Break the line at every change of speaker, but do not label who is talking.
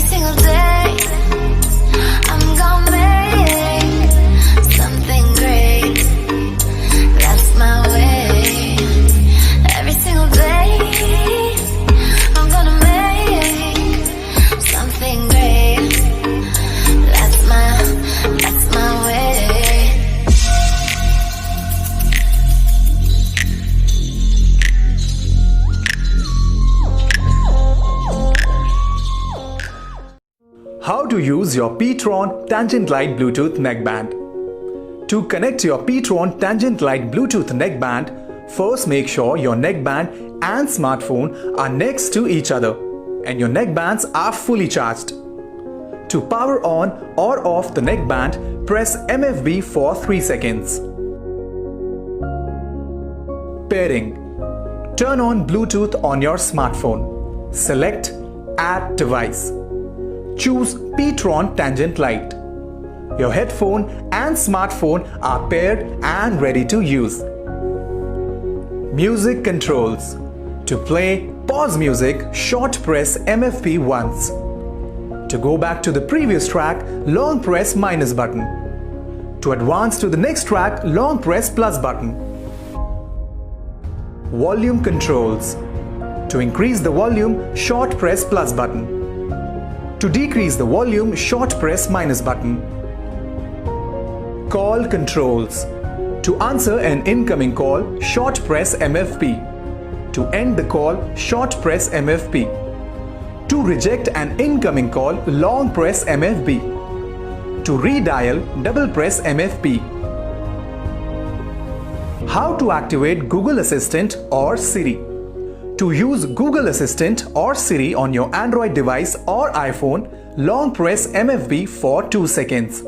single day I'm gonna make something great. That's my way. Every single day I'm gonna make something great. That's my way.
How to use your pTron Tangent Lite Bluetooth neckband. To connect your pTron Tangent Lite Bluetooth neckband, first make sure your neckband and smartphone are next to each other and your neckbands are fully charged. To power on or off the neckband, press MFB for 3 seconds. Pairing. Turn on Bluetooth on your smartphone. Select Add Device. Choose pTron Tangent Lite. Your headphone and smartphone are paired and ready to use. Music controls. To play, pause music, short press MFP once. To go back to the previous track, long press minus button. To advance to the next track, long press plus button. Volume controls. To increase the volume, short press plus button. To decrease the volume, short press minus button. Call controls. To answer an incoming call, short press MFP. To end the call, short press MFP. To reject an incoming call, long press MFB. To redial, double press MFP. How to activate Google Assistant or Siri. To use Google Assistant or Siri on your Android device or iPhone, long press MFB for 2 seconds.